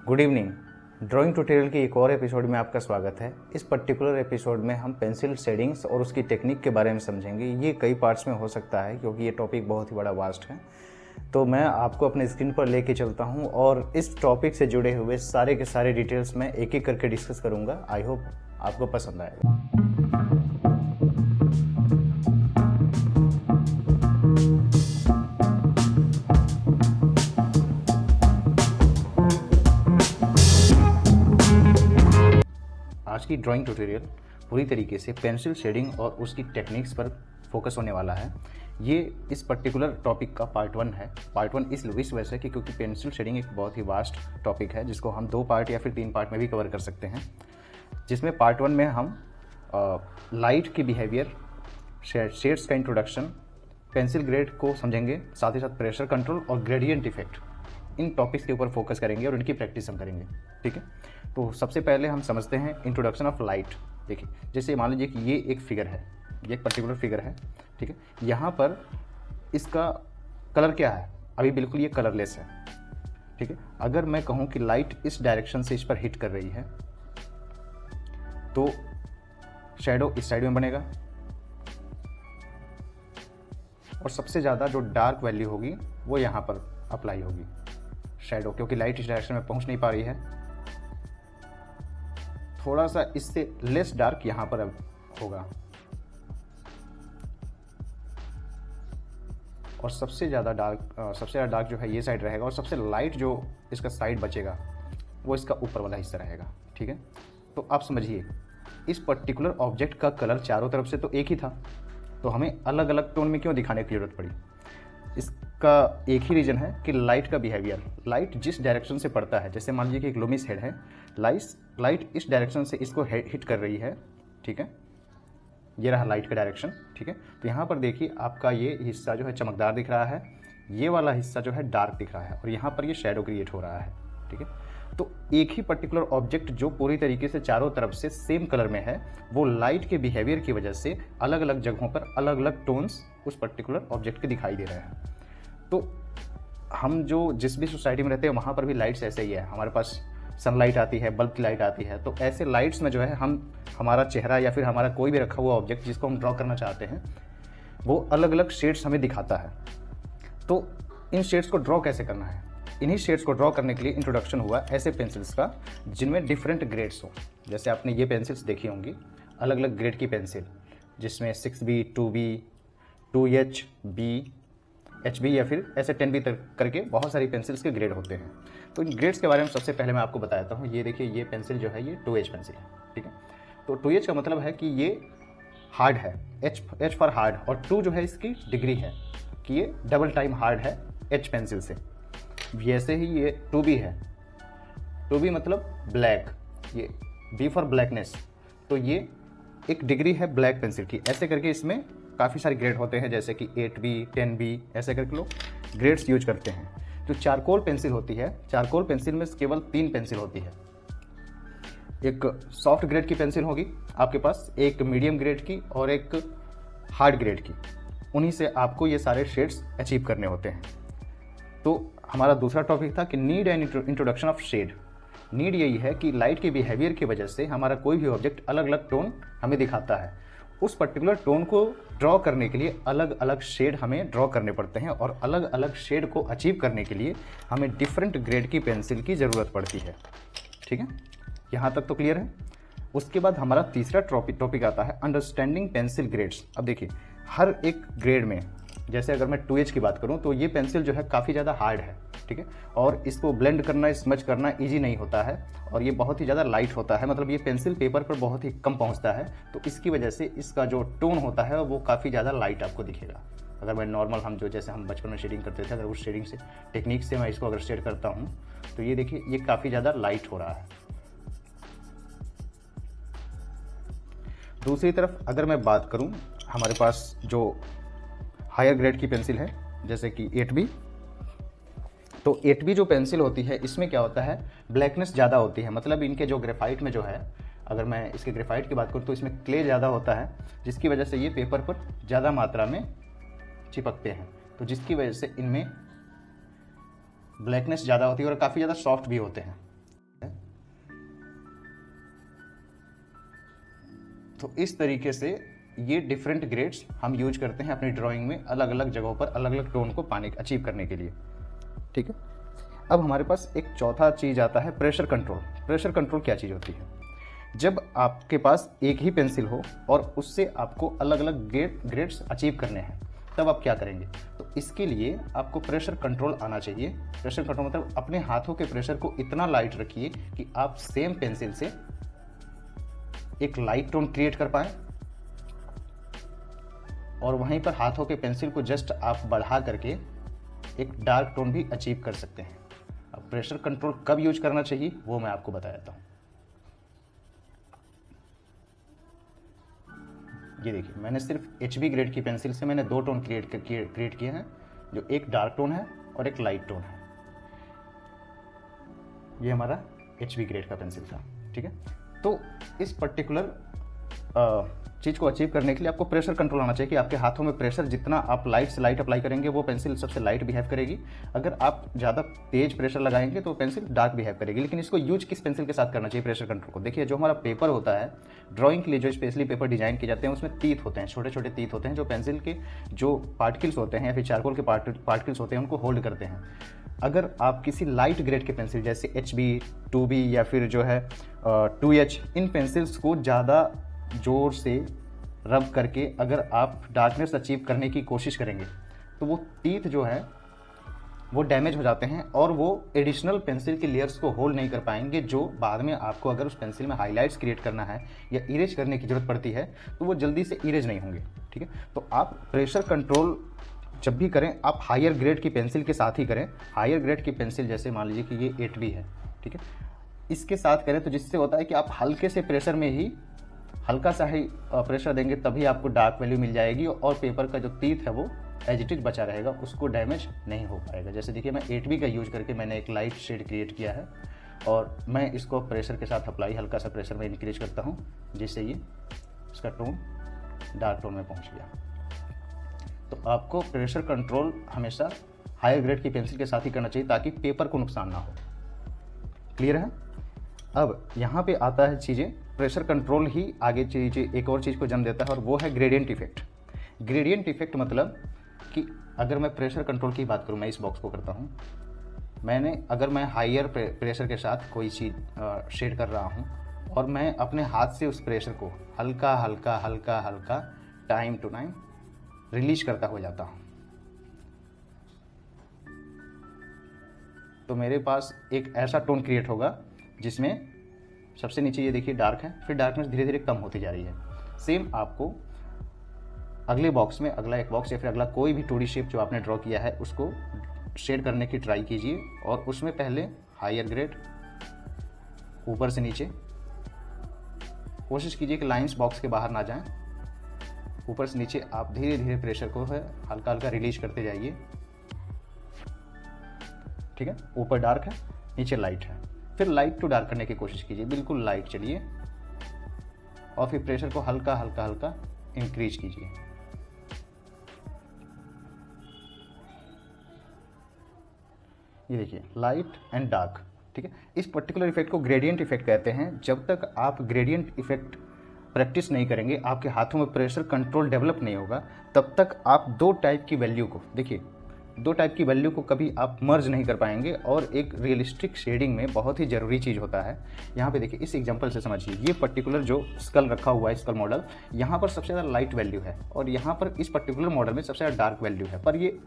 Good evening. Drawing tutorial के एक और एपिसोड में आपका स्वागत है। इस पर्टिकुलर एपिसोड में हम पेंसिल शेडिंग्स और उसकी टेक्निक के बारे में समझेंगे। ये कई पार्ट्स में हो सकता है क्योंकि ये टॉपिक बहुत ही बड़ा वास्ट है। तो मैं आपको अपने स्क्रीन पर लेके चलता हूँ और इस टॉपिक से जुड़े हुए सारे के सारे डिटेल्स मैं एक एक करके डिस्कस करूँगा। आई होप आपको पसंद आएगा। आज की ड्राइंग ट्यूटोरियल पूरी तरीके से पेंसिल शेडिंग और उसकी टेक्निक्स पर फोकस होने वाला है। ये इस पर्टिकुलर टॉपिक का पार्ट 1 है। पार्ट 1 इस वजह से कि क्योंकि पेंसिल शेडिंग एक बहुत ही वास्ट टॉपिक है जिसको हम 2 पार्ट या फिर 3 पार्ट में भी कवर कर सकते हैं। जिसमें पार्ट 1 में हम लाइट की बिहेवियर, शेड्स का इंट्रोडक्शन, पेंसिल ग्रेड को समझेंगे, साथ ही साथ प्रेशर कंट्रोल और ग्रेडियंट इफेक्ट, इन टॉपिक्स के ऊपर फोकस करेंगे और इनकी प्रैक्टिस हम करेंगे। ठीक है, तो सबसे पहले हम समझते हैं इंट्रोडक्शन ऑफ लाइट। देखिए, जैसे मान लीजिए कि ये एक फिगर है, ये एक पर्टिकुलर फिगर है। ठीक है, यहाँ पर इसका कलर क्या है? अभी बिल्कुल ये कलरलेस है। ठीक है, अगर मैं कहूँ कि लाइट इस डायरेक्शन से इस पर हिट कर रही है तो शैडो इस साइड में बनेगा और सबसे ज़्यादा जो डार्क वैल्यू होगी वो यहाँ पर अप्लाई होगी शैडो, क्योंकि लाइट इस डायरेक्शन में पहुँच नहीं पा रही है। थोड़ा सा इससे लेस डार्क यहाँ पर अब होगा और सबसे ज़्यादा डार्क जो है ये साइड रहेगा और सबसे लाइट जो इसका साइड बचेगा वो इसका ऊपर वाला हिस्सा रहेगा। ठीक है, तो आप समझिए इस पर्टिकुलर ऑब्जेक्ट का कलर चारों तरफ से तो एक ही था, तो हमें अलग अलग टोन में क्यों दिखाने की जरूरत पड़ी? इसका एक ही रीज़न है कि लाइट का बिहेवियर, लाइट जिस डायरेक्शन से पड़ता है, जैसे मान लीजिए कि एक लुमिस हेड है, लाइट इस डायरेक्शन से इसको हिट कर रही है। ठीक है, ये रहा लाइट का डायरेक्शन। ठीक है, तो यहाँ पर देखिए आपका ये हिस्सा जो है चमकदार दिख रहा है, ये वाला हिस्सा जो है डार्क दिख रहा है और यहाँ पर ये शैडो क्रिएट हो रहा है। ठीक है, तो एक ही पर्टिकुलर ऑब्जेक्ट जो पूरी तरीके से चारों तरफ से सेम कलर में है, वो लाइट के बिहेवियर की वजह से अलग अलग जगहों पर अलग अलग टोन्स उस पर्टिकुलर ऑब्जेक्ट के दिखाई दे रहे हैं। तो हम जो जिस भी सोसाइटी में रहते हैं वहाँ पर भी लाइट्स ऐसे ही है। हमारे पास सनलाइट आती है, बल्ब की लाइट आती है, तो ऐसे लाइट्स में जो है हमारा चेहरा या फिर हमारा कोई भी रखा हुआ ऑब्जेक्ट जिसको हम ड्रॉ करना चाहते हैं वो अलग अलग शेड्स हमें दिखाता है। तो इन शेड्स को ड्रॉ कैसे करना है? इन्हीं शेड्स को ड्रॉ करने के लिए इंट्रोडक्शन हुआ ऐसे पेंसिल्स का जिनमें डिफरेंट ग्रेड्स हो। जैसे आपने ये पेंसिल्स देखी होंगी, अलग अलग ग्रेड की पेंसिल, जिसमें 6B, 2B, 2HB, HB या फिर ऐसे 10B तक करके बहुत सारी पेंसिल्स के ग्रेड होते हैं। तो इन ग्रेड्स के बारे में सबसे पहले मैं आपको बताता हूँ। ये देखिए, ये पेंसिल जो है ये 2H पेंसिल है। ठीक है, तो 2H का मतलब है कि ये हार्ड है, H फॉर हार्ड, और 2 जो है इसकी डिग्री है कि ये डबल टाइम हार्ड है H पेंसिल से। वैसे ही ये 2B है, 2B मतलब ब्लैक, ये B फॉर ब्लैकनेस, तो ये एक डिग्री है ब्लैक पेंसिल की। ऐसे करके इसमें काफ़ी सारे ग्रेड होते हैं, जैसे कि 8B, 10B, ऐसे करके लोग ग्रेड्स यूज करते हैं। जो चारकोल पेंसिल होती है, चारकोल पेंसिल में केवल 3 पेंसिल होती है। एक सॉफ्ट ग्रेड की पेंसिल होगी आपके पास, एक मीडियम ग्रेड की और एक हार्ड ग्रेड की। उन्हीं से आपको ये सारे शेड्स अचीव करने होते हैं। तो हमारा दूसरा टॉपिक था कि need and introduction of shade. Need यही है कि लाइट के बिहेवियर की वजह से हमारा कोई भी ऑब्जेक्ट अलग अलग टोन हमें दिखाता है। उस पर्टिकुलर टोन को ड्रॉ करने के लिए अलग अलग शेड हमें ड्रॉ करने पड़ते हैं और अलग अलग शेड को अचीव करने के लिए हमें डिफरेंट ग्रेड की पेंसिल की ज़रूरत पड़ती है। ठीक है, यहाँ तक तो क्लियर है। उसके बाद हमारा तीसरा टॉपिक आता है अंडरस्टैंडिंग पेंसिल ग्रेड्स। अब देखिए, हर एक ग्रेड में, जैसे अगर मैं 2H की बात करूं तो ये पेंसिल जो है काफ़ी ज़्यादा हार्ड है। ठीक है, और इसको ब्लेंड करना, स्मच करना ईजी नहीं होता है और ये बहुत ही ज़्यादा लाइट होता है, मतलब ये पेंसिल पेपर पर बहुत ही कम पहुंचता है। तो इसकी वजह से इसका जो टोन होता है वो काफ़ी ज़्यादा लाइट आपको दिखेगा। अगर मैं नॉर्मल जैसे हम बचपन में शेडिंग करते थे, अगर उस शेडिंग से टेक्निक से मैं इसको अगर शेड करता हूँ तो ये देखिए ये काफ़ी ज़्यादा लाइट हो रहा है। दूसरी तरफ अगर मैं बात करूँ, हमारे पास जो हायर ग्रेड की पेंसिल है जैसे कि 8B, तो 8B जो पेंसिल होती है इसमें क्या होता है, ब्लैकनेस ज़्यादा होती है। मतलब इनके जो ग्रेफाइट में जो है, अगर मैं इसके ग्रेफाइट की बात करूँ तो इसमें क्ले ज़्यादा होता है, जिसकी वजह से ये पेपर पर ज़्यादा मात्रा में चिपकते हैं, तो जिसकी वजह से इनमें ब्लैकनेस ज़्यादा होती है और काफ़ी ज़्यादा सॉफ्ट भी होते हैं। तो इस तरीके से ये डिफरेंट ग्रेड्स हम यूज करते हैं अपनी ड्राइंग में अलग अलग जगहों पर अलग अलग टोन को पाने अचीव करने के लिए। ठीक है, अब हमारे पास एक चौथा चीज़ आता है प्रेशर कंट्रोल। प्रेशर कंट्रोल क्या चीज़ होती है? जब आपके पास एक ही पेंसिल हो और उससे आपको अलग अलग ग्रेड्स अचीव करने हैं, तब आप क्या करेंगे? तो इसके लिए आपको प्रेशर कंट्रोल आना चाहिए। प्रेशर कंट्रोल मतलब अपने हाथों के प्रेशर को इतना लाइट रखिए कि आप सेम पेंसिल से एक लाइट टोन क्रिएट कर पाए और वहीं पर हाथों के पेंसिल को जस्ट आप बढ़ा करके एक डार्क टोन भी अचीव कर सकते हैं। अब प्रेशर कंट्रोल कब यूज करना चाहिए वो मैं आपको बता देता हूं। ये देखिए, मैंने सिर्फ HB ग्रेड की पेंसिल से मैंने 2 टोन क्रिएट किए हैं, जो एक डार्क टोन है और एक लाइट टोन है। ये हमारा HB ग्रेड का पेंसिल था। ठीक है, तो इस पर्टिकुलर चीज़ को अचीव करने के लिए आपको प्रेशर कंट्रोल आना चाहिए कि आपके हाथों में प्रेशर जितना आप लाइट से लाइट अप्लाई करेंगे वो पेंसिल सबसे लाइट बिहेव करेगी। अगर आप ज़्यादा तेज प्रेशर लगाएंगे तो पेंसिल डार्क बिहेव करेगी। लेकिन इसको यूज किस पेंसिल के साथ करना चाहिए प्रेशर कंट्रोल को? देखिए, जो हमारा पेपर होता है ड्राइंग के लिए, जो स्पेशली पेपर डिजाइन किए जाते हैं, उसमें तीत होते हैं, छोटे छोटे तीत होते हैं जो पेंसिल के जो पार्टिकल्स होते हैं या फिर चारकोल के पार्टिकल्स होते हैं उनको होल्ड करते हैं। अगर आप किसी लाइट ग्रेड के पेंसिल जैसे HB, 2B या फिर जो है 2H, इन पेंसिल्स को ज़्यादा जोर से रब करके अगर आप डार्कनेस अचीव करने की कोशिश करेंगे तो वो टीथ जो है वो डैमेज हो जाते हैं और वो एडिशनल पेंसिल के लेयर्स को होल्ड नहीं कर पाएंगे, जो बाद में आपको अगर उस पेंसिल में हाइलाइट्स क्रिएट करना है या इरेज करने की जरूरत पड़ती है तो वो जल्दी से इरेज नहीं होंगे। ठीक है, तो आप प्रेशर कंट्रोल जब भी करें आप हायर ग्रेड की पेंसिल के साथ ही करें। हायर ग्रेड की पेंसिल जैसे मान लीजिए कि ये 8B है, ठीक है, इसके साथ करें तो जिससे होता है कि आप हल्के से प्रेशर में ही हल्का सा ही प्रेशर देंगे तभी आपको डार्क वैल्यू मिल जाएगी और पेपर का जो तीत है वो एज इट इज बचा रहेगा, उसको डैमेज नहीं हो पाएगा। जैसे देखिए, मैं 8B का यूज करके मैंने एक लाइट शेड क्रिएट किया है और मैं इसको प्रेशर के साथ अप्लाई हल्का सा प्रेशर में इंक्रीज करता हूँ जिससे ये इसका टोन डार्क टोन में पहुँच गया। तो आपको प्रेशर कंट्रोल हमेशा हायर ग्रेड की पेंसिल के साथ ही करना चाहिए ताकि पेपर को नुकसान ना हो। क्लियर है? अब यहाँ पे आता है चीज़ें, प्रेशर कंट्रोल ही आगे चीज़ें एक और चीज़ को जन्म देता है और वो है ग्रेडियंट इफेक्ट। ग्रेडियंट इफेक्ट मतलब कि अगर मैं प्रेशर कंट्रोल की बात करूँ, मैं इस बॉक्स को करता हूँ, अगर मैं हायर प्रेशर के साथ कोई चीज़ शेड कर रहा हूँ और मैं अपने हाथ से उस प्रेशर को हल्का हल्का हल्का हल्का टाइम टू टाइम रिलीज करता हो जाता हूँ, तो मेरे पास एक ऐसा टोन क्रिएट होगा जिसमें सबसे नीचे ये देखिए डार्क है, फिर डार्कनेस धीरे धीरे कम होती जा रही है। सेम आपको अगले बॉक्स में, अगला एक बॉक्स या फिर अगला कोई भी 2D शेप जो आपने ड्रॉ किया है उसको शेड करने की ट्राई कीजिए और उसमें पहले हायर ग्रेड ऊपर से नीचे कोशिश कीजिए कि लाइंस बॉक्स के बाहर ना जाएं। ऊपर से नीचे आप धीरे धीरे प्रेशर को है हल्का हल्का रिलीज करते जाइए। ठीक है, ऊपर डार्क है, नीचे लाइट है, फिर लाइट टू डार्क करने की कोशिश कीजिए, बिल्कुल लाइट चलिए और फिर प्रेशर को हल्का हल्का हल्का इंक्रीज कीजिए। ये देखिए लाइट एंड डार्क। ठीक है, इस पर्टिकुलर इफेक्ट को ग्रेडियंट इफेक्ट कहते हैं। जब तक आप ग्रेडियंट इफेक्ट प्रैक्टिस नहीं करेंगे, आपके हाथों में प्रेशर कंट्रोल डेवलप नहीं होगा, तब तक आप दो टाइप की वैल्यू को, देखिए दो टाइप की वैल्यू को कभी आप मर्ज नहीं कर पाएंगे और एक रियलिस्टिक शेडिंग में बहुत ही ज़रूरी चीज़ होता है। यहाँ पे देखिए, इस एग्जांपल से समझिए, ये पर्टिकुलर जो स्कल रखा हुआ है, स्कल मॉडल, यहाँ पर सबसे ज़्यादा लाइट वैल्यू है और यहाँ पर इस पर्टिकुलर मॉडल में सबसे ज़्यादा डार्क वैल्यू है, पर ये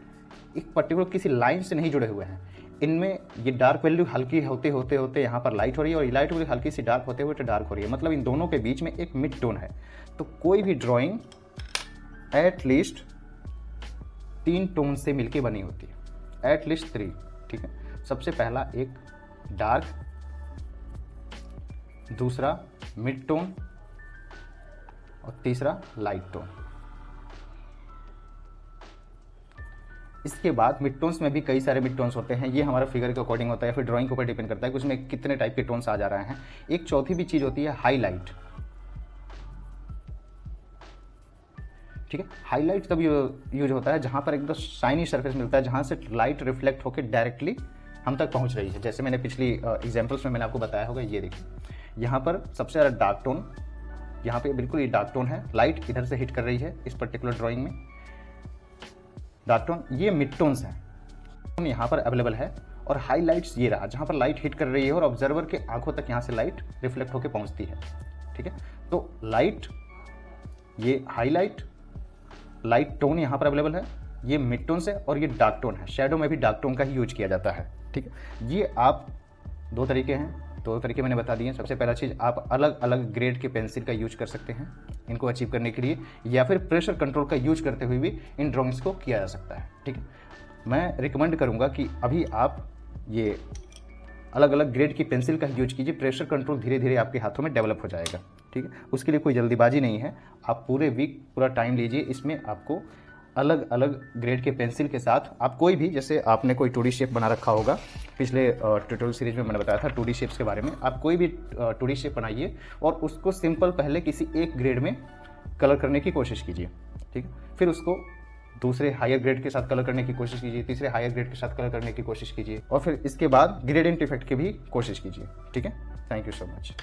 एक पर्टिकुलर किसी लाइन से नहीं जुड़े हुए हैं। इनमें ये डार्क वैल्यू हल्की होते होते होते यहाँ पर लाइट हो रही है और ये लाइट वैल्यू हल्की सी डार्क होते हुए डार्क हो रही है, मतलब इन दोनों के बीच में एक मिड टोन है। तो कोई भी ड्राइंग एटलीस्ट 3 टोन से मिलके बनी होती है, एटलीस्ट 3। ठीक है, सबसे पहला एक डार्क, दूसरा मिड टोन और तीसरा लाइट टोन। इसके बाद मिड टोन्स में भी कई सारे मिड टोन्स होते हैं, ये हमारा फिगर के अकॉर्डिंग होता है, फिर ड्राइंग के ऊपर डिपेंड करता है कि उसमें कितने टाइप के टोन्स आ जा रहे हैं। एक चौथी भी चीज़ होती है हाईलाइट। ठीक है, हाईलाइट तब यूज होता है जहां पर एकदम शाइनी सरफेस मिलता है, जहां से लाइट रिफ्लेक्ट होकर डायरेक्टली हम तक पहुंच रही है। जैसे मैंने पिछली एग्जांपल्स में मैंने आपको बताया होगा, ये देखिए यहाँ पर सबसे ज़्यादा डार्क टोन यहाँ पे बिल्कुल ये डार्क टोन है, लाइट इधर से हिट कर रही है इस पर्टिकुलर ड्राइंग में, डार्क टोन, ये मिड टोन्स हैं यहाँ पर अवेलेबल है। और हाईलाइट्स ये रहा, जहाँ पर लाइट हिट कर रही है और ऑब्जर्वर के आंखों तक यहाँ से लाइट रिफ्लेक्ट होकर पहुँचती है, ठीक है। तो लाइट, ये हाईलाइट, लाइट टोन यहाँ पर अवेलेबल है, ये मिड टोन है और ये डार्क टोन है। शैडो में भी डार्क टोन का ही यूज किया जाता है, ठीक है। ये आप दो तरीके हैं, दो तरीके मैंने बता दिए। सबसे पहला चीज़, आप अलग अलग ग्रेड के पेंसिल का यूज कर सकते हैं इनको अचीव करने के लिए, या फिर प्रेशर कंट्रोल का यूज करते हुए भी इन ड्राइंग्स को किया जा सकता है, ठीक है। मैं रिकमेंड करूँगा कि अभी आप ये अलग अलग ग्रेड की पेंसिल का यूज कीजिए, प्रेशर कंट्रोल धीरे धीरे आपके हाथों में डेवलप हो जाएगा, ठीक है। उसके लिए कोई जल्दीबाजी नहीं है, आप पूरे वीक पूरा टाइम लीजिए। इसमें आपको अलग अलग ग्रेड के पेंसिल के साथ आप कोई भी, जैसे आपने कोई 2D शेप बना रखा होगा, पिछले ट्यूटोरियल सीरीज में मैंने बताया था 2D शेप्स के बारे में, आप कोई भी 2D शेप बनाइए और उसको सिंपल पहले किसी एक ग्रेड में कलर करने की कोशिश कीजिए, ठीक है। फिर उसको दूसरे हायर ग्रेड के साथ कलर करने की कोशिश कीजिए, तीसरे हायर ग्रेड के साथ कलर करने की कोशिश कीजिए, और फिर इसके बाद ग्रेडियंट इफेक्ट की भी कोशिश कीजिए, ठीक है। Thank you so much.